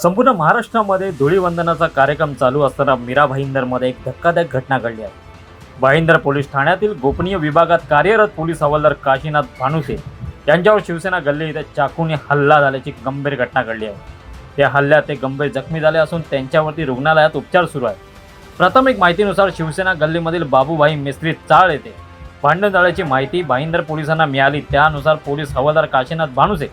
संपूर्ण महाराष्ट्रामध्ये धुळीवंदनाचा कार्यक्रम चालू असताना मीरा भाईंदरमध्ये एक धक्कादायक घटना घडली आहे। भाईंदर पोलीस ठाण्यातील गोपनीय विभागात कार्यरत पोलीस हवालदार काशीनाथ भानुसे यांच्यावर शिवसेना गल्ली येथे चाकूने हल्ला झाल्याची गंभीर घटना घडली आहे। त्या हल्ल्यात ते गंभीर जखमी झाले असून त्यांच्यावरती रुग्णालयात उपचार सुरू आहेत। प्राथमिक माहितीनुसार शिवसेना गल्लीमधील बाबूभाई मिस्त्री चाळ येथे भांडण झाल्याची माहिती भाईंदर पोलिसांना मिळाली। त्यानुसार पोलीस हवालदार काशीनाथ भानुसे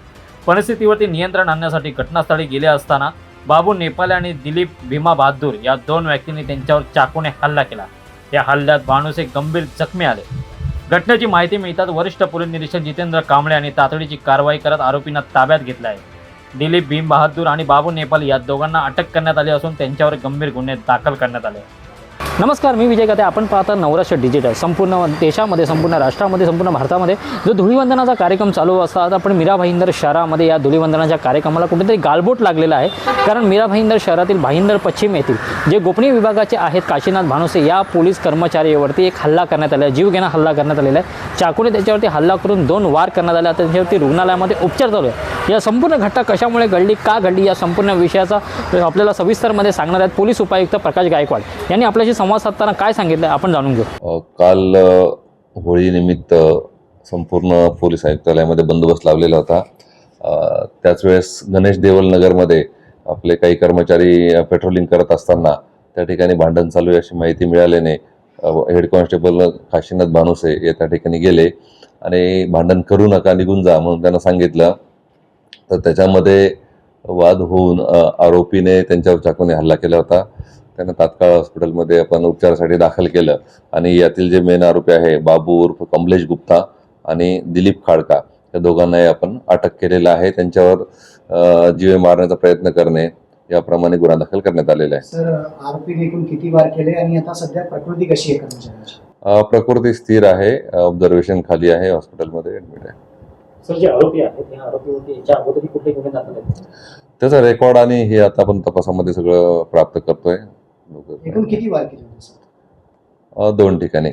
परिस्थितीवरती नियंत्रण आणण्यासाठी घटनास्थळी गेले असताना बाबू नेपाले आणि दिलीप भीमा बहादूर या दोन व्यक्तींनी त्यांच्यावर चाकूने हल्ला केला। या हल्ल्यात भानुसे गंभीर जखमी आले। घटनेची माहिती मिळताच वरिष्ठ पोलीस निरीक्षक जितेंद्र कांबळे यांनी तातडीची कारवाई करत आरोपींना ताब्यात घेतले आहे। दिलीप भीम बहादूर आणि बाबू नेपाल या दोघांना अटक करण्यात आली असून त्यांच्यावर गंभीर गुन्हे दाखल करण्यात आले। नमस्कार, मी विजय गाते। आपण पाहता नवराष्ट्र डिजिटल। संपूर्ण देशामध्ये, संपूर्ण राष्ट्रामध्ये, संपूर्ण भारतामध्ये जो धुळीवंदनाचा कार्यक्रम चालू असतात, आपण मीरा भाईंदर शहरामध्ये या धुळीवंदनाच्या कार्यक्रमाला कुठेतरी गालबोट लागलेला आहे। कारण मीरा भाईंदर शहरातील भाईंदर पश्चिम येथील जे गोपनीय विभागाचे आहेत काशीनाथ भानुसे या पोलीस कर्मचाऱ्यावरती एक हल्ला करण्यात आला आहे, जीवघेणा हल्ला करण्यात आलेला आहे। चाकूने त्याच्यावरती हल्ला करून 2 वार करण्यात आले। त्याच्यावरती रुग्णालयामध्ये उपचार चालू आहे। या संपूर्ण घटना कशामुळे घडली, का घडली, या संपूर्ण विषयाचा आपल्याला सविस्तरमध्ये सांगणार आहेत पोलीस उपायुक्त प्रकाश गायकवाड यांनी आपल्याशी संवाद साधताना काय सांगितलं आपण जाणून घेऊ। काल होळी निमित्त संपूर्ण पोलीस आयुक्तालयामध्ये बंदोबस्त लावलेला होता। त्याच वेळेस गणेश देवल नगरमध्ये आपले काही कर्मचारी पेट्रोलिंग करत असताना त्या ठिकाणी भांडण चालू आहे अशी माहिती मिळाल्याने हेड कॉन्स्टेबल काशीनाथ भानुसे हे त्या ठिकाणी गेले आणि भांडण करू नका, निघून जा म्हणून त्यांना सांगितलं। तर त्याच्यामध्ये वाद होऊन आरोपीने त्यांच्यावर चाकूने हल्ला केला होता। त्यांना तात्काळ हॉस्पिटलमध्ये आपण उपचारासाठी दाखल केलं आणि यातील जे मेन आरोपी आहे बाबू उर्फ कमलेश गुप्ता आणि दिलीप खाडका या दोघांनाही आपण अटक केलेला आहे। त्यांच्यावर जीवे मारण्याचा प्रयत्न करणे याप्रमाणे गुन्हा दाखल करण्यात आलेला आहे। सर, आरोपीने एकूण किती वार केले आणि आता सध्या प्रकृती कशी आहे कर्मचाऱ्याची? प्रकृती स्थिर आहे, ऑब्झर्वेशन खाली आहे, हॉस्पिटलमध्ये ऍडमिट आहे। सर, जे आरोपी आहेत त्या आरोपीवरती याच्या अगोदर कुठले गुन्हे दाखल आहेत? त्याचा रेकॉर्ड आणि हे आता आपण तपासामध्ये सगळं प्राप्त करतोय। एकूण किती वार केले? 2 ठिकाणी।